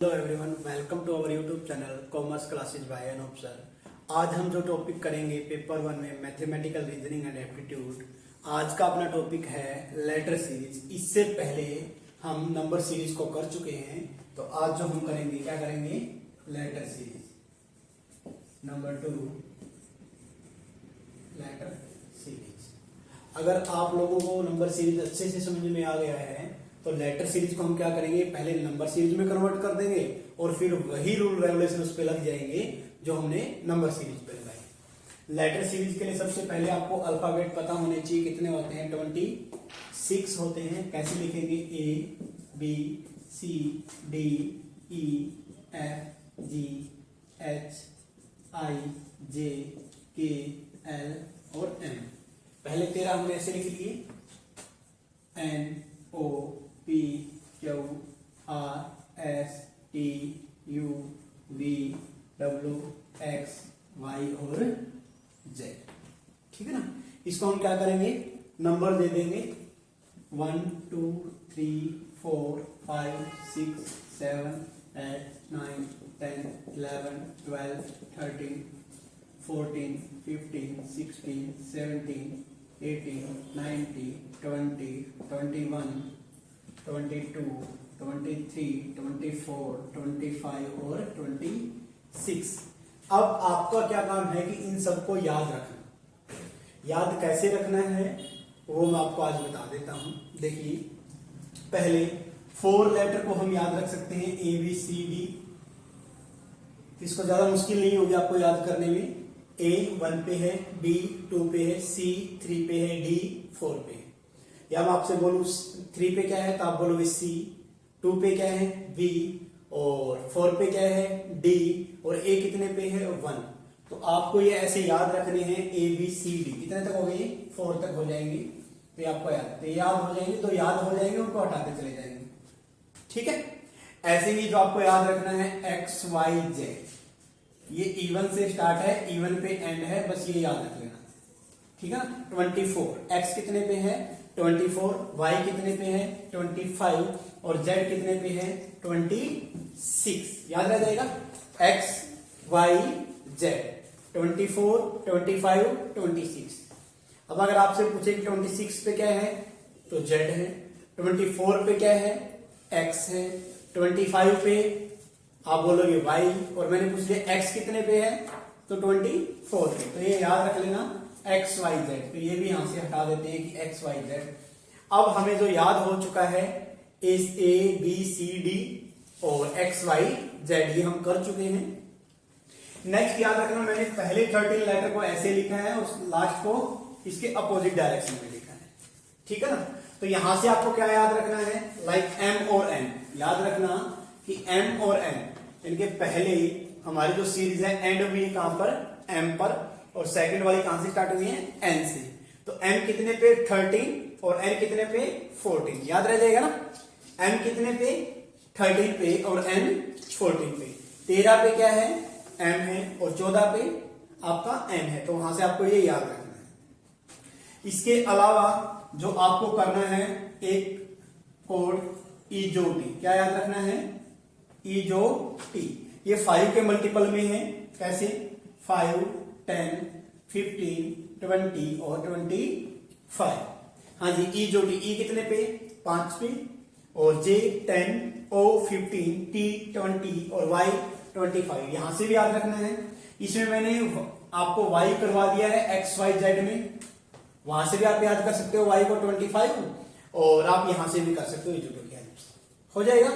Hello everyone, welcome to our YouTube channel commerce classes by Anup sir. आज हम जो topic करेंगे पेपर 1 में मैथमेटिकल रीजनिंग एंड एप्टीट्यूड। आज का अपना टॉपिक है लेटर सीरीज। इससे पहले हम नंबर सीरीज को कर चुके हैं, तो आज जो हम करेंगे क्या करेंगे, letter series number 2 letter series. अगर आप लोगों को नंबर सीरीज अच्छे से समझ में आ गया है तो लेटर सीरीज को हम क्या करेंगे, पहले नंबर सीरीज में कन्वर्ट कर देंगे और फिर वही रूल रेगुलेशन उस पे लग जाएंगे जो हमने नंबर सीरीज पे लगाए। लेटर सीरीज के लिए सबसे पहले आपको अल्फाबेट पता होने चाहिए। कितने होते हैं? 26 होते हैं। कैसे लिखेंगे? A B C D E F G H I J K L और एम। पहले 13 हमने ऐसे लिख लिए, N O P Q R S T U V W X Y और जेड। ठीक है ना। इसको हम क्या करेंगे, नंबर दे देंगे 1 2 3 4 5 6 7 8 9 10 11 12 13 14 15 16 17 18 19 20 21 22 23 24 25 और 26। अब आपका क्या काम है कि इन सबको याद रखना। याद कैसे रखना है वो मैं आपको आज बता देता हूं। देखिए, पहले 4 लेटर को हम याद रख सकते हैं, ए बी सी डी। इसको ज्यादा मुश्किल नहीं होगी आपको याद करने में। ए 1 पे है, बी 2 पे है, सी 3 पे है, डी 4 पे है। या मैं आपसे बोलूं 3 पे क्या है तो आप बोलोगे सी, 2 पे क्या है बी, और 4 पे क्या है डी, और ए कितने पे है 1। तो आपको ये ऐसे याद रखने हैं, ए बी सी डी। कितने तक हो गए? 4 तक हो जाएंगे। तो आपको याद हो जाएंगे, तो याद हो जाएंगे, उनको हटाते चले जाएंगे। ठीक है। ऐसे ही जो आपको याद रखना है एक्स वाई जेड, ये इवन से स्टार्ट है, इवन पे एंड है, बस ये याद रख लेना। ठीक है ना। 24 एक्स कितने पे है 24, वाई कितने पे है 25 और जेड कितने पे है 26। याद रह जाएगा, एक्स वाई जेड 24 25 26। अब अगर आपसे पूछे कि 26 पे क्या है तो जेड है, 24 पे क्या है एक्स है, 25 पे आप बोलोगे वाई, और मैंने पूछ लिया एक्स कितने पे है तो 24 पे। तो ये याद रख लेना एक्स वाई जेड। तो ये भी यहां से हटा देते हैं कि एक्स वाई जेड। अब हमें जो याद हो चुका है इस ए बी सी डी और एक्स वाई जेड, ये हम कर चुके हैं। नेक्स्ट याद रखना, मैंने पहले 13 लेटर को ऐसे लिखा है और लास्ट को इसके अपोजिट डायरेक्शन में लिखा है। ठीक है ना। तो यहां से आपको क्या याद रखना है, लाइक एम और एन। याद रखना कि एम और एन, इनके पहले हमारी जो सीरीज है एंड हुई है कहां पर, एम पर, और सेकंड वाली कहां से स्टार्ट हुई है, एन से। तो एम कितने पे 13 और एन कितने पे 14। याद रह जाएगा ना। एम कितने पे 13 पे और एन 14 पे। 13 पे क्या है एम है और 14 पे आपका एन है। तो वहां से आपको ये याद रखना है। इसके अलावा जो आपको करना है एक कोड ईजोटी। क्या याद रखना है? ईजोटी। ये 5 के मल्टीपल में है। कैसे? 5 10 15 20 और 25। हाँ जी, ई जो टी, ई कितने पे 5 पे, और जे 10, ओ 15, टी 20 और वाई 25। यहां से भी याद रखना है। इसमें मैंने आपको वाई करवा दिया है एक्स वाई जेड में, वहां से भी आप याद कर सकते हो वाई को 25, और आप यहां से भी कर सकते हो ई जो टी की हेल्प से। हो जाएगा।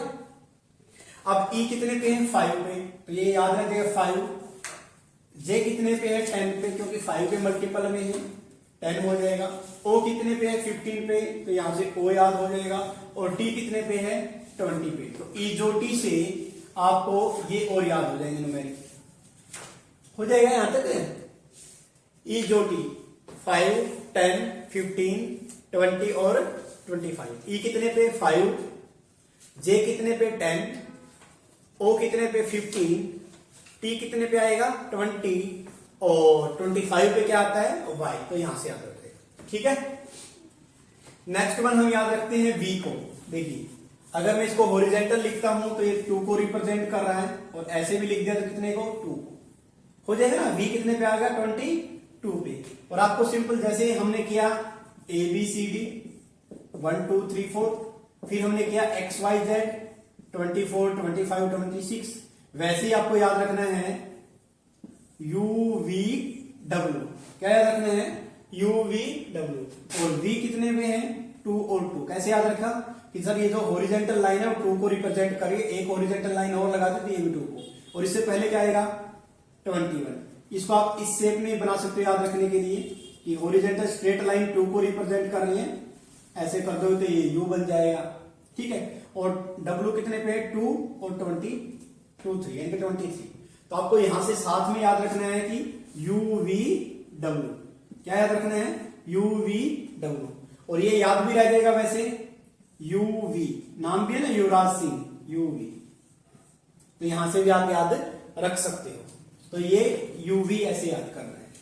अब ई कितने पे है 5 पे, तो ये याद रखिएगा 5। जे कितने पे है 10 पे, क्योंकि 5 के मल्टीपल में है 10 हो जाएगा। ओ कितने पे है 15 पे, तो यहां से ओ याद हो जाएगा। और टी कितने पे है 20 पे। तो ई जो टी से आपको ये और याद हो जाएंगे, न्यूमेरिक हो जाएगा यहां तक। ई जो टी 5 10 15 20 और 25। ई कितने पे 5, जे कितने पे 10, ओ कितने पे 15, टी कितने पे आएगा 20 और 25 पे क्या आता है वाई। तो यहां से याद रखेगा। ठीक है। नेक्स्ट वन हम याद रखते हैं वी को। देखिए अगर मैं इसको हॉरिजेंटल लिखता हूं तो ये 2 को रिप्रेजेंट कर रहा है, और ऐसे भी लिख दिया तो कितने को 2 हो जाएगा ना। v कितने पे आ गया 22 पे। और आपको सिंपल जैसे हमने किया ABCD 1 2 3 4, फिर हमने किया XYZ 24 25 26, वैसे ही आपको याद रखना है UVW। क्या याद रखना है UVW। और v कितने में है 2 और 2। कैसे याद रखा कि सर ये जो हॉरिजेंटल लाइन है वो 2 को रिप्रेजेंट करिए, एक हॉरिजेंटल लाइन और लगा देते हैं 2 को, और इससे पहले क्या आएगा 21। इसको आप इस शेप में बना सकते हो याद रखने के लिए कि हॉरिजेंटल स्ट्रेट लाइन 2 को रिप्रेजेंट कर रही है, ऐसे कर दो तो ये U बन जाएगा, ठीक है। और W कितने पे है 2 और 23 यानी कि 23। तो आपको यहां से साथ में याद रखना है कि UVW। क्या याद रखना है UVW। और ये याद भी रह जाएगा वैसे UV, नाम भी है ना युवराज सिंह UV, तो यहां से भी आप याद रख सकते हो। तो ये UV ऐसे याद करना है।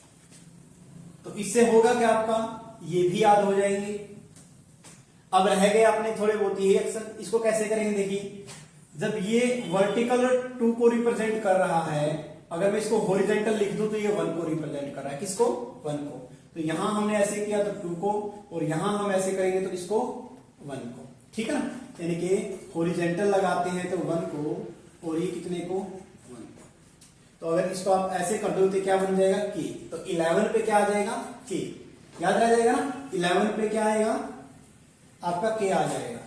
तो इससे होगा क्या आपका ये भी याद हो जाएंगे। अब रह गए अपने थोड़े बहुत ये एक्शन, इसको कैसे करेंगे देखिए। जब ये वर्टिकल 2 को रिप्रेजेंट कर रहा है, अगर मैं इसको हॉरिजेंटल लिख दूं तो ये 1 को रिप्रेजेंट कर रहा है, किसको 1 को। तो यहां हमने ऐसे किया तो 2 को, और यहां हम ऐसे करेंगे तो इसको 1 को, ठीक है ना। यानी कि हॉरिजेंटल लगाते हैं तो 1 को, और ये कितने को 1 को। तो अगर इसको आप ऐसे कर दो तो क्या बन जाएगा K। तो 11 पे क्या आ जाएगा K, याद रह जाएगा ना। 11 पे क्या आएगा आपका K आ जाएगा।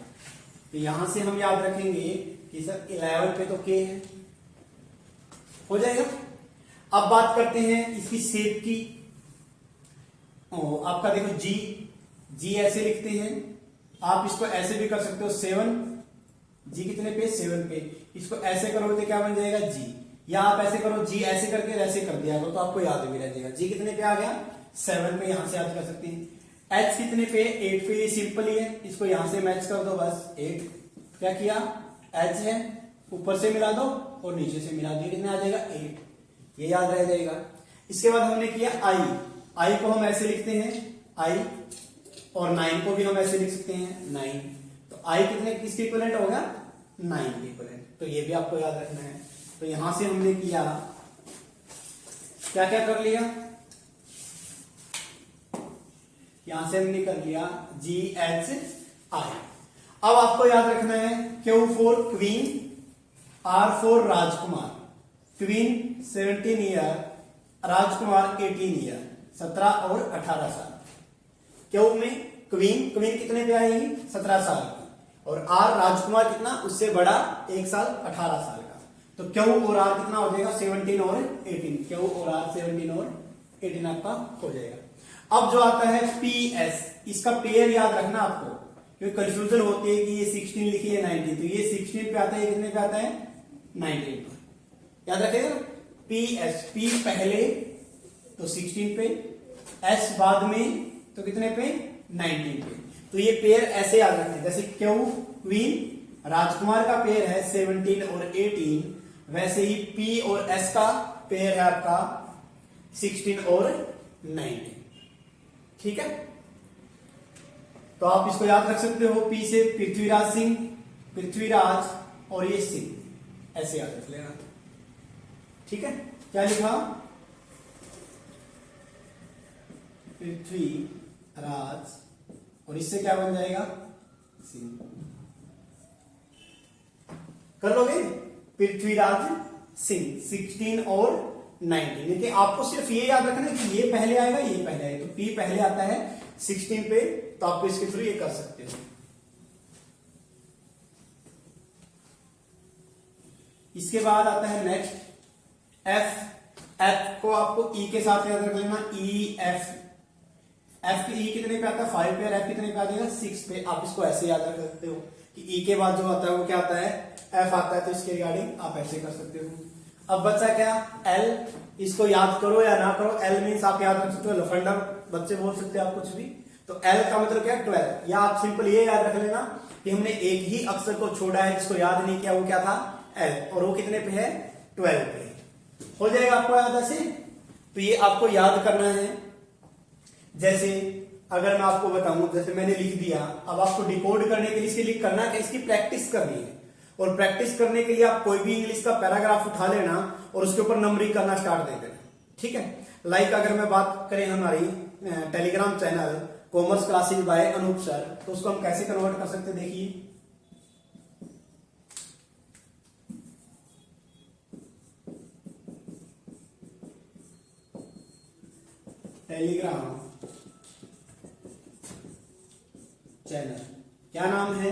तो यहां से हम याद रखेंगे कि सर 11 पे तो K है, हो जाएगा। अब बात करते हैं इसकी शेप की। आपका देखो G ऐसे लिखते हैं, आप इसको ऐसे भी कर सकते हो 7, G कितने पे 7 पे। इसको ऐसे करोगे तो क्या बन जाएगा G, या आप ऐसे करो G ऐसे करके ऐसे कर दिया करो तो आपको याद भी रह जाएगा। G कितने पे आ गया 7 पे, यहां से याद कर सकते हैं। H कितने पे 8 पे, ये सिंपल ही है, इसको यहां से मैच कर दो बस 8। क्या किया H है, ऊपर से मिला दो और नीचे से मिला दो, कितने आ जाएगा 8, ये याद रह जाएगा। इसके बाद हमने किया I को हम ऐसे लिखते हैं I, और 9 को भी हम ऐसे लिख सकते हैं 9। तो I कितने किसके इक्विवेलेंट होगा 9 के इक्विवेलेंट, तो ये भी आपको याद रखना है। तो यहां से हमने किया क्या क्या कर लिया, यहां से हमने कर लिया GHI। अब आपको याद रखना है Q for queen, R for Rajkumar. Queen 17 year, Rajkumar 18 year, 17 और 18 साल। क्यों में क्वीन कितने पे आएगी 17 साल की, और आर राजकुमार कितना उससे बड़ा 1 साल 18 साल का। तो क्यों और आर कितना हो जाएगा 17 और 18, क्यों और आर 17 और 18 आपका हो जाएगा। अब जो आता है PS, इसका पेयर याद रखना आपको, क्योंकि कंफ्यूजन होती है कि ये 16 लिखी है 19, तो ये 16 पे आता है, कितने पे आता है 19 पे, याद रखिएगा। PS, P पहले तो 16 पे, S बाद में तो कितने पे 19 पे। तो ये पेयर ऐसे याद रखते हैं, जैसे क्यू क्वीन राजकुमार का पेयर है 17 और 18, वैसे ही P और S का पेयर है आपका 16 और 19, ठीक है। तो आप इसको याद रख सकते हो, P से पृथ्वीराज सिंह, पृथ्वीराज, और ये सिंह, ऐसे याद रख लेना, ठीक है। क्या लिखा पृथ्वीराज, और इससे क्या बन जाएगा सिंह, कर लोगे पृथ्वीराज सिंह 16 और 19। देखिए आपको सिर्फ ये याद रखना है कि ये पहले आएगा ये पहले आएगा, तो P पहले आता है 16 पे, तो आपको इसके थ्रू ये कर सकते हो। इसके बाद आता है नेक्स्ट F को आपको E के साथ याद रख लेना, F के E कितने पे आता है 5 पे, और F कितने पे आ जाएगा 6 पे। आप इसको ऐसे याद रख सकते हो कि E के बाद जो आता है वो क्या आता है F आता है, तो इसके रिगार्डिंग आप ऐसे कर सकते हो। अब बच्चा क्या L, इसको याद करो या ना करो, L मीन्स आप याद रख सकते हो, लफंडा बच्चे बोल सकते हैं आप कुछ भी। तो L का मतलब क्या है 12, या आप सिंपल ये याद रख लेना कि हमने एक ही अक्षर को छोड़ा है जिसको याद नहीं किया, वो क्या था L, और वो कितने पे है 12 पे, हो जाएगा आपको याद ऐसे। तो ये आपको याद करना है। जैसे अगर मैं आपको बताऊं, जैसे मैंने लिख दिया, अब आपको डिकोड करने के लिए इसके लिए करना है, इसकी प्रैक्टिस करनी है। और प्रैक्टिस करने के लिए आप कोई भी इंग्लिश का पैराग्राफ उठा लेना और उसके ऊपर नंबरिंग करना स्टार्ट दे देना, ठीक है। लाइक अगर मैं बात करें हमारी Telegram channel commerce classes by Anup sir, तो उसको हम कैसे कन्वर्ट कर सकते हैं, देखिए। टेलीग्राम चैनल, क्या नाम है,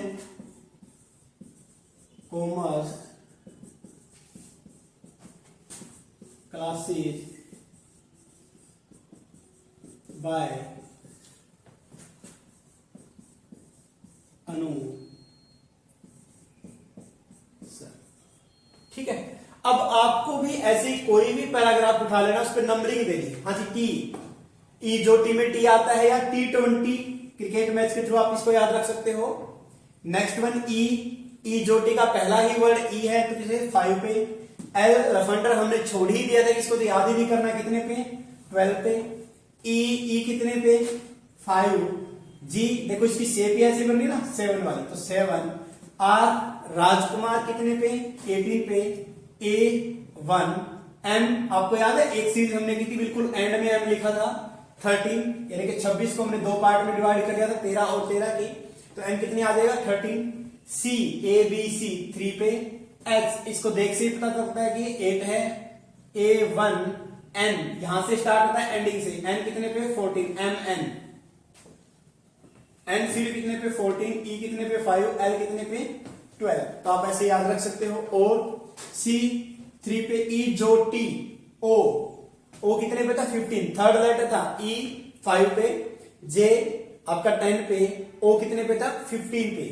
commerce classes by Anup sir, ठीक है। अब आपको भी ऐसे ही कोई भी पैराग्राफ उठा लेना, उस पर नंबरिंग देनी। हाँ जी, टी, ई जो टी में टी आता है, या T20 क्रिकेट मैच के थ्रू आप इसको याद रख सकते हो। नेक्स्ट वन ई, ई जो टी का पहला ही वर्ड ई है, तो किसे 5 पे। एल रफंडर हमने छोड़ ही दिया था, इसको तो याद ही नहीं करना, कितने पे 12 पे। ई कितने पे 5। जी देखो इसकी शेप ही ऐसी बन रही ना 7 वाली, तो 7। आर राजकुमार कितने पे 18 पे। A1 एम आपको याद है एक सीरीज हमने की थी, बिल्कुल एंड में एम लिखा था 13, यानी कि 26 को हमने दो पार्ट में डिवाइड कर दिया था, 13 और 13 की, तो एम कितनी आ जाएगा 13। सी ABC 3 पे। एच इसको देख से पता चलता है कि 8 है। A1 N यहां से स्टार्ट होता है एंडिंग से, N कितने पे 14, MN N सीरीज कितने पे 14, E कितने पे 5, L कितने पे 12, तो आप ऐसे याद रख सकते हो। और C 3 पे, E जो T, O कितने पे था 15, थर्ड लेटर था। E 5 पे, J आपका 10 पे, O कितने पे था 15 पे।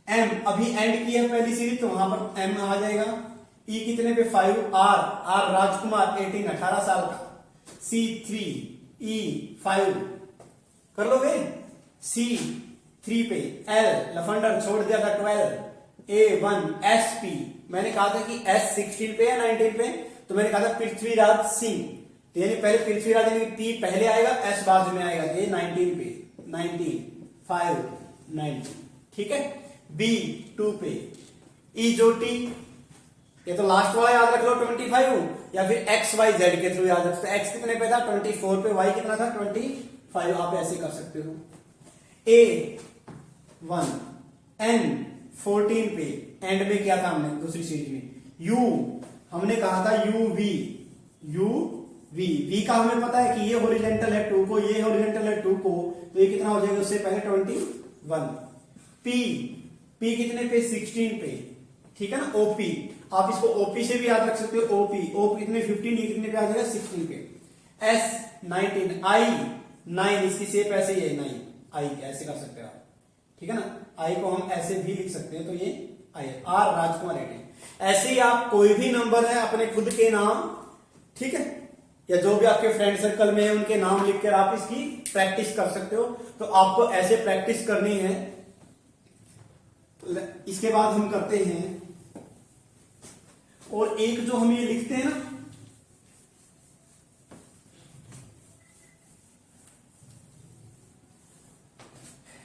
M अभी एंड की है पहली सीरीज, तो वहां पर M आ जाएगा। E कितने पे 5, R राजकुमार 18 18 साल का। C 3, E 5 कर लोगे। C 3 पे, L लफंडर छोड़ दिया था 12, A1 SP मैंने कहा था कि S 16 पे या 19 पे, तो मैंने कहा था पृथ्वीराज सिंह, तो यानी पहले पृथ्वीराज यानी P पहले आएगा, S बाद में आएगा, ये 19 पे, 19 5 19, ठीक है। B 2 पे, E जो T, ये तो लास्ट वाला याद रख लो 25, या फिर XYZ के थ्रू याद रखते, X कितने पे था 24 पे, Y कितना था 25, आप ऐसे कर सकते हो। A1 N 14 पे, एंड में किया था हमने दूसरी सीरीज में। U हमने कहा था UV V का हमें पता है कि ये हॉरिजॉन्टल है 2 को, ये हॉरिजॉन्टल है 2 को, तो ये कितना हो जाएगा उससे पहले 21। P कितने पे 16 पे, ठीक है ना। OP आप इसको OP से भी याद रख सकते हो। OP कितने 15, ये कितने पे आ जाएगा 16 पे। S 19, I 9 इसकी शेप ऐसे ही है 9, I ऐसे कर सकते हो आप, ठीक है ना। I को हम ऐसे भी लिख सकते हैं, तो ये I है। R राजकुमार 18, ऐसे ही आप कोई भी नंबर है अपने खुद के नाम, ठीक है, या जो भी आपके फ्रेंड सर्कल में है उनके नाम लिखकर आप इसकी प्रैक्टिस कर सकते हो। तो आपको ऐसे प्रैक्टिस करनी है। इसके बाद हम करते हैं, और एक जो हम ये लिखते हैं ना,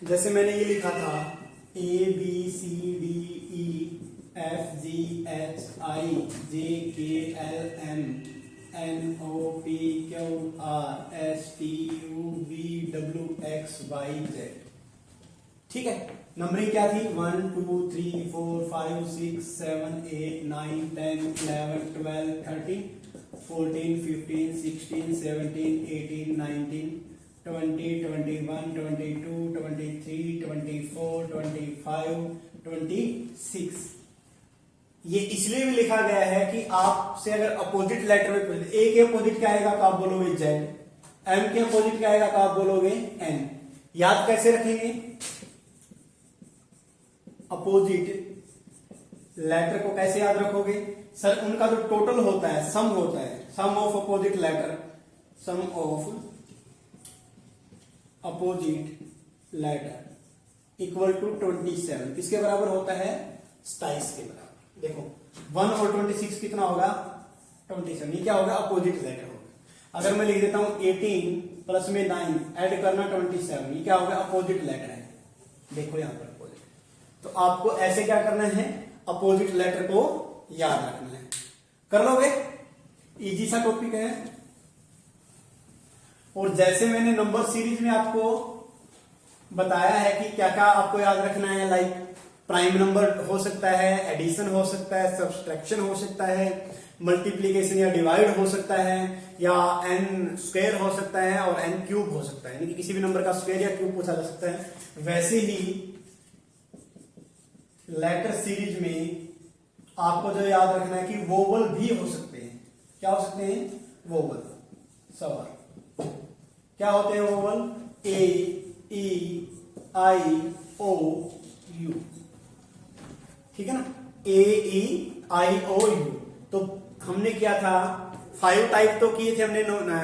जैसे मैंने ये लिखा था ABCDEFGHIJKLMNOPQRSTUVWXYZ, ठीक है। नंबरिंग क्या थी 1 2 3 4 5 6 7 8 9 10 11 12 13 14 15 16 17 18 19 20 21 22 23 24 25 26। ये इसलिए भी लिखा गया है कि आपसे अगर अपोजिट लेटर में पूछे, ए के अपोजिट क्या आएगा तो आप बोलोगे जेड, एम के अपोजिट क्या आएगा तो आप बोलोगे एन। याद कैसे रखेंगे अपोजिट लेटर को, कैसे याद रखोगे सर, उनका जो टोटल होता है सम होता है, sum of opposite letter, sum of opposite letter equal to 27, किसके बराबर होता है 27 के बराबर। देखो 1 और 26 कितना होगा 27, ये क्या होगा अपोजिट लेटर होगा। अगर मैं लिख देता हूं 18 प्लस में 9 ऐड करना 27, ये क्या होगा? अपोजिट लेटर है। देखो यहां पर अपोजिट, तो आपको ऐसे क्या करना है? अपोजिट लेटर को याद रखना है। कर लोगे? इजी सा टॉपिक है। और जैसे मैंने नंबर सीरीज में आपको बताया है कि क्या क्या आपको याद रखना है, लाइक प्राइम नंबर हो सकता है, एडिशन हो सकता है, सब्सट्रैक्शन हो सकता है, मल्टीप्लीकेशन या डिवाइड हो सकता है, या एन स्क्वायर हो सकता है और एन क्यूब हो सकता है, यानी कि किसी भी नंबर का स्क्वायर या क्यूब पूछा जा सकता है। वैसे ही लेटर सीरीज में आपको जो याद रखना है कि वोवल भी हो सकते हैं। क्या हो सकते हैं? वोवल। सवाल क्या होते हैं vowel? A, E, I, O, you. ठीक है ना? ए, ई, आई, ओ, यू। तो हमने किया था 5 टाइप तो किए थे हमने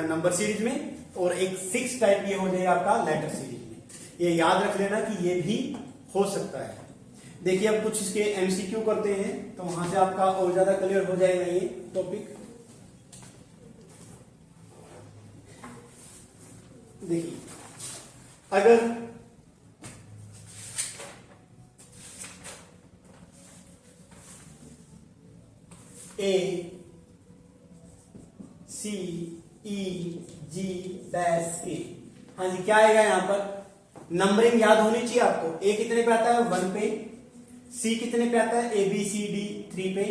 नंबर सीरीज में, और एक 6 टाइप ये हो जाएगा आपका लेटर सीरीज में। ये याद रख लेना कि ये भी हो सकता है। देखिए अब कुछ इसके एमसीक्यू करते हैं, तो वहां से आपका और ज्यादा क्लियर हो जाएगा ये टॉपिक। देखिए अगर ए, सी, ई, जी, डैश, के, हाँ जी क्या आएगा यहां पर? नंबरिंग याद होनी चाहिए आपको। ए कितने पे आता है? 1 पे। सी कितने पे आता है? ए, बी, सी, डी 3 पे।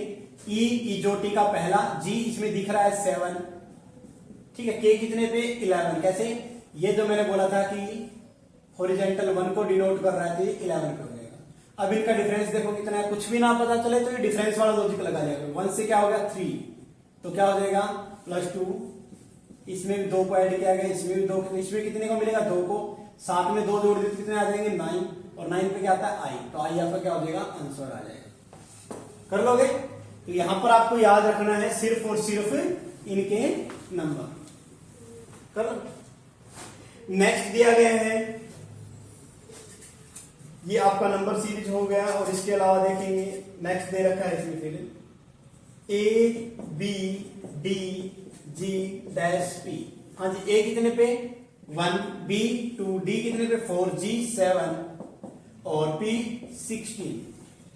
ई, इजोटी का पहला। जी इसमें दिख रहा है 7। ठीक है। के कितने पे? 11। कैसे? ये जो मैंने बोला था कि हॉरिजॉन्टल 1 को डिनोट कर रहा है, तो ये 11 पे हो जाएगा। अब इनका डिफरेंस देखो कितना है, कुछ भी ना पता चले तो ये डिफरेंस वाला लॉजिक लगा जाएगा। 1 से क्या हो गया? 3, तो क्या हो जाएगा? +2। इसमें भी 2 को ऐड किया गया, इसमें भी 2, इसमें कितने को मिलेगा? 2 को। साथ में 2 जोड़ देते कितने आ जाएंगे? 9, और 9 पे क्या आता है? आई, तो आई आपका क्या हो जाएगा? आंसर आ जाएगा। कर लोगे? तो यहां पर आपको याद रखना है सिर्फ और सिर्फ इनके नंबर। कर। नेक्स्ट दिया गया है, ये आपका नंबर सीरीज हो गया, और इसके अलावा देखेंगे नेक्स्ट दे रखा है इसमें फिर ए, बी, डी, जी, डैश, पी। हाँ जी, ए कितने पे? 1, बी 2, डी कितने पे? 4, जी 7 और पी 16।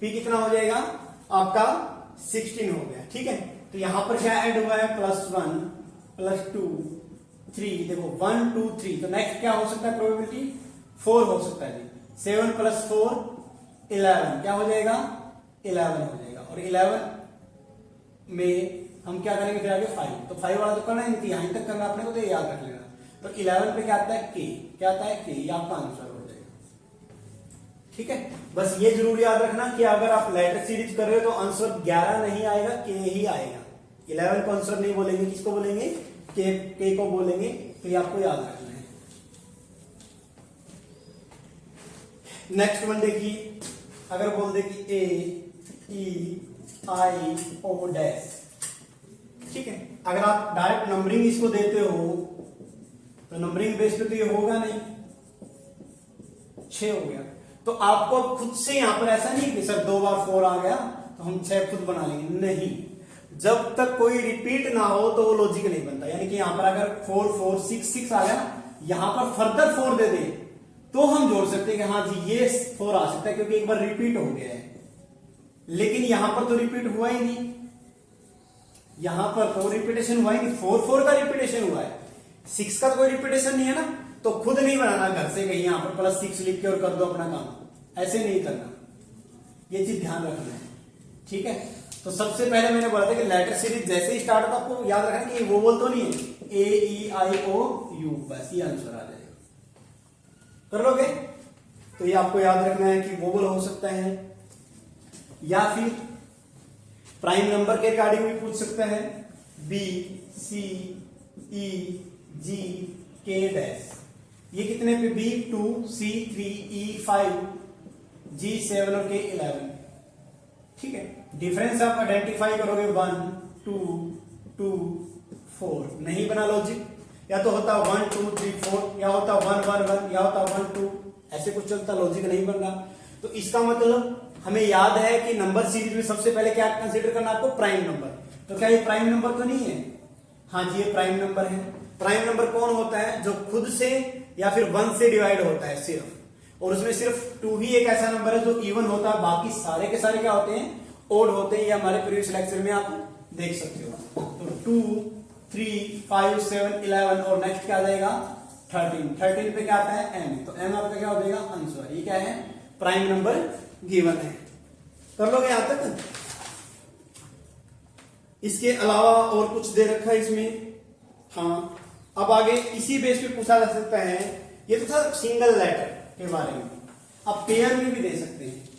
पी कितना हो जाएगा आपका? 16 हो गया। ठीक है। तो यहां पर क्या ऐड हुआ है? +1, +2, 3। देखो 1, 2, 3, तो नेक्स्ट क्या हो सकता है? प्रोबेबिलिटी 4 हो सकता है। 7 + 4 11, क्या हो जाएगा? 11 हो जाएगा। और 11 में हम क्या करेंगे फिर आगे? 5। तो 5 वाला तो करना ही नहीं, यहां तक करना अपने को, तो ये याद रख लेना। तो 11 पे क्या आता है? के। क्या आता है? के। ये आपका आंसर हो जाएगा। ठीक है। बस ये जरूर याद रखना कि अगर आप लेटर सीरीज कर रहे हो तो आंसर 11 नहीं आएगा, के ही आएगा। 11 को आंसर नहीं बोलेंगे, किसको बोलेंगे? के को बोलेंगे। तो ये आपको याद रखना है। नेक्स्ट वन देखिए, अगर बोल दे कि ए, ई, आई, ओ, डैश। ठीक है। अगर आप डायरेक्ट नंबरिंग इसको देते हो तो नंबरिंग बेस पे तो ये होगा नहीं। 6 हो गया। तो आपको खुद से यहां पर ऐसा नहीं कि सर 2 बार 4 आ गया तो हम 6 खुद बना लेंगे, नहीं। जब तक कोई रिपीट ना हो तो वो लॉजिक नहीं बनता। यानी कि यहां पर अगर 4, 4, 6, 6 आ गया, यहां पर फर्दर 4 दे दे तो हम जोड़ सकते हैं कि हाँ जी ये 4 आ सकता है, क्योंकि एक बार रिपीट हो गया है। लेकिन यहां पर तो रिपीट हुआ ही नहीं, यहां पर तो रिपीटेशन हुआ ही नहीं। 4, 4 का रिपीटेशन हुआ है, 6 का तो कोई रिपीटेशन नहीं है ना। तो खुद नहीं बनाना घर से कहीं यहां पर +6 लिख के और कर दो अपना काम, ऐसे नहीं करना। ये चीज ध्यान रखना है। ठीक है। तो सबसे पहले मैंने बोला था कि लेटर सीरीज जैसे ही स्टार्ट होता आपको याद रखना कि वो बोल तो नहीं है, ए, ई, आई, ओ, यू, बस ये आंसर आ जाएगा। कर लोगे? तो ये आपको याद रखना है कि वोवल हो सकता है, या फिर प्राइम नंबर के रिगार्डिंग भी पूछ सकता है। बी, सी, ई, जी, के, डैश। ये कितने पे? बी 2, सी 3, ई 5, जी 7 और के 11। ठीक है। डिफरेंस आप आइडेंटिफाई करोगे 1, 2, 2, 4। नहीं बना लॉजिक, या तो होता 1, 2, 3, 4, या होता 1, 1, 1, या होता 1, 2, ऐसे कुछ चलता, लॉजिक नहीं बन रहा। तो इसका मतलब हमें याद है कि नंबर सीरीज में सबसे पहले क्या कंसीडर करना आपको? Prime number. तो क्या ये प्राइम नंबर तो नहीं है? हाँ जी ये प्राइम नंबर है। प्राइम नंबर कौन होता है? जो खुद से या फिर 1 से डिवाइड होता है सिर्फ, और उसमें सिर्फ 2 ही एक ऐसा नंबर है जो इवन होता है, बाकी सारे के सारे क्या होते हैं? ओड होते हैं। ये हमारे प्रीवियस लेक्चर में आप देख सकते हो। तो 2, 3, 5, 7, 11 और नेक्स्ट क्या आ जाएगा? 13। 13 पे क्या आता है? m। तो m आपका क्या हो जाएगा? आंसर। ये क्या है? प्राइम नंबर गिवन है। कर लोगे यहां तक? इसके अलावा और कुछ दे रखा है इसमें? हाँ। अब आगे इसी बेस पे पूछा जा सकता है, ये तो था सिंगल लेटर के बारे में, अब पेयर में भी दे सकते हैं।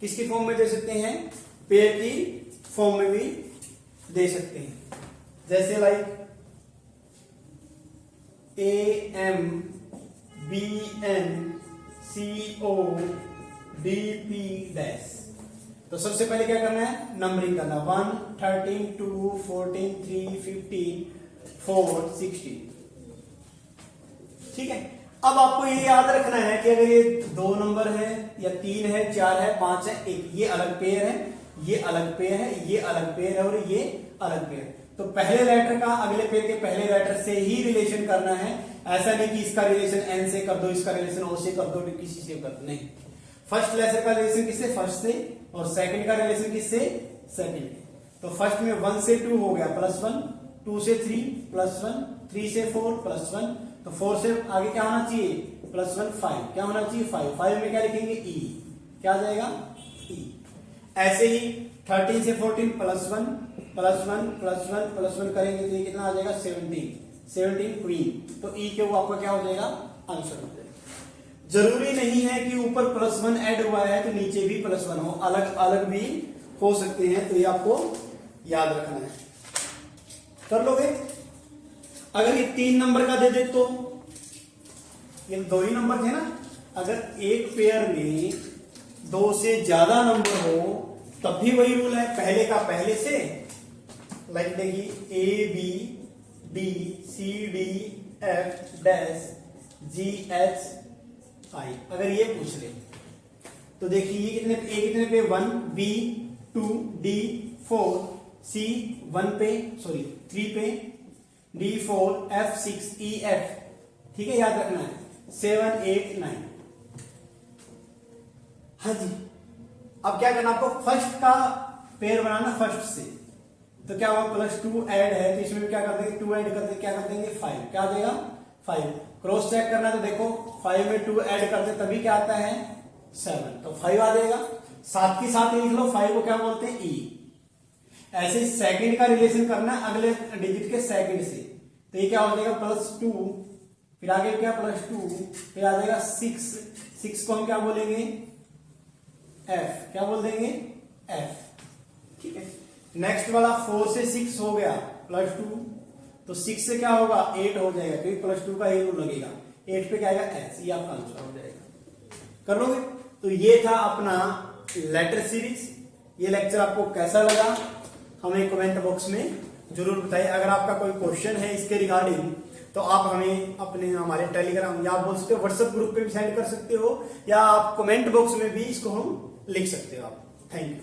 किसकी फॉर्म में दे सकते हैं? पेयर की फॉर्म में भी दे सकते हैं। जैसे लाइक AMBNCODP'। तो सबसे पहले क्या करना है? नंबरिंग करना। 1, 13, 2, 14, 3, 15, 4, 16। ठीक है। अब आपको ये याद रखना है कि अगर ये 2 नंबर है या 3 है, 4 है, 5 है, 1, ये अलग पेयर है, ये अलग पेयर है, ये अलग पेयर है और ये अलग पेयर है। तो पहले लेटर का अगले पेयर के पहले लेटर से ही रिलेशन करना है। ऐसा नहीं कि इसका रिलेशन n से कर दो, इसका रिलेशन o से कर दो, किसी से कर दो, नहीं। फर्स्ट लेटर का रिलेशन किससे? फर्स्ट से, और सेकंड का रिलेशन किससे? सेकंड। तो फर्स्ट में 1 से 2 हो गया +1, 2 से 3 +1, 3 से 4 +1, तो 4 से आगे क्या होना चाहिए? +1, 5। क्या होना चाहिए? 5। 5 में क्या लिखेंगे? e। क्या आ जाएगा? e। ऐसे ही 13 से 14 +1 +1 +1 +1 करेंगे तो ये कितना आ जाएगा? 17 क्वीन। तो e के वो आपका क्या हो जाएगा? आंसर हो जाएगा। जरूरी नहीं है कि ऊपर +1 ऐड हुआ है तो नीचे भी +1 हो, अलग अलग भी हो सकते हैं। तो ये आपको याद रखना है। कर लोगे? अगर ये 3 नंबर का दे दे तो ये 2 ही नंबर थे ना। अगर एक पेयर में 2 से ज्यादा नंबर हो तब भी वही रूल है, पहले का पहले से। लाइक देखिए A B D C D F dash G H I। अगर ये पूछ ले तो देखिए ये कितने पे? 1 B 2 D 4 C 1 पे, सॉरी 3 पे, D 4 F 6 E F। ठीक है, याद रखना है। 7 8 9। हाँ जी। अब क्या करना आपको? फर्स्ट का पेयर बनाना फर्स्ट से। तो क्या होगा? +2 ऐड है तो इसमें क्या कर देंगे? 2 ऐड करते क्या कर देंगे? 5। क्या आ जाएगा? 5। क्रॉस चेक करना तो देखो 5 में 2 ऐड करते तभी क्या आता है? 7। तो 5 आ जाएगा। साथ के साथ लिख लो 5 को क्या बोलते हैं? e। ऐसे सेकंड का रिलेशन करना अगले डिजिट के सेकंड से। तो ये क्या हो जाएगा? +2, फिर आगे क्या? +2, फिर आ जाएगा 6। 6 को हम क्या बोलेंगे? f। क्या बोल देंगे? f। ठीक है। नेक्स्ट वाला 4 से 6 हो गया +2, तो 6 से क्या होगा? 8 हो जाएगा क्योंकि +2 का ही रूल लगेगा। 8 पे क्या आएगा? s। ये आपका आंसर हो जाएगा। कर लोगे? तो ये था अपना लेटर सीरीज। ये लेक्चर आपको कैसा लगा हमें कमेंट बॉक्स में जरूर बताइए। अगर आपका कोई क्वेश्चन है इसके रिगार्डिंग तो आप हमें अपने हमारे टेलीग्राम या आप बोल सकते हो व्हाट्सएप ग्रुप पे भी सेंड कर सकते हो, या आप कमेंट बॉक्स में भी इसको हम लिख सकते हो आप। Thank you.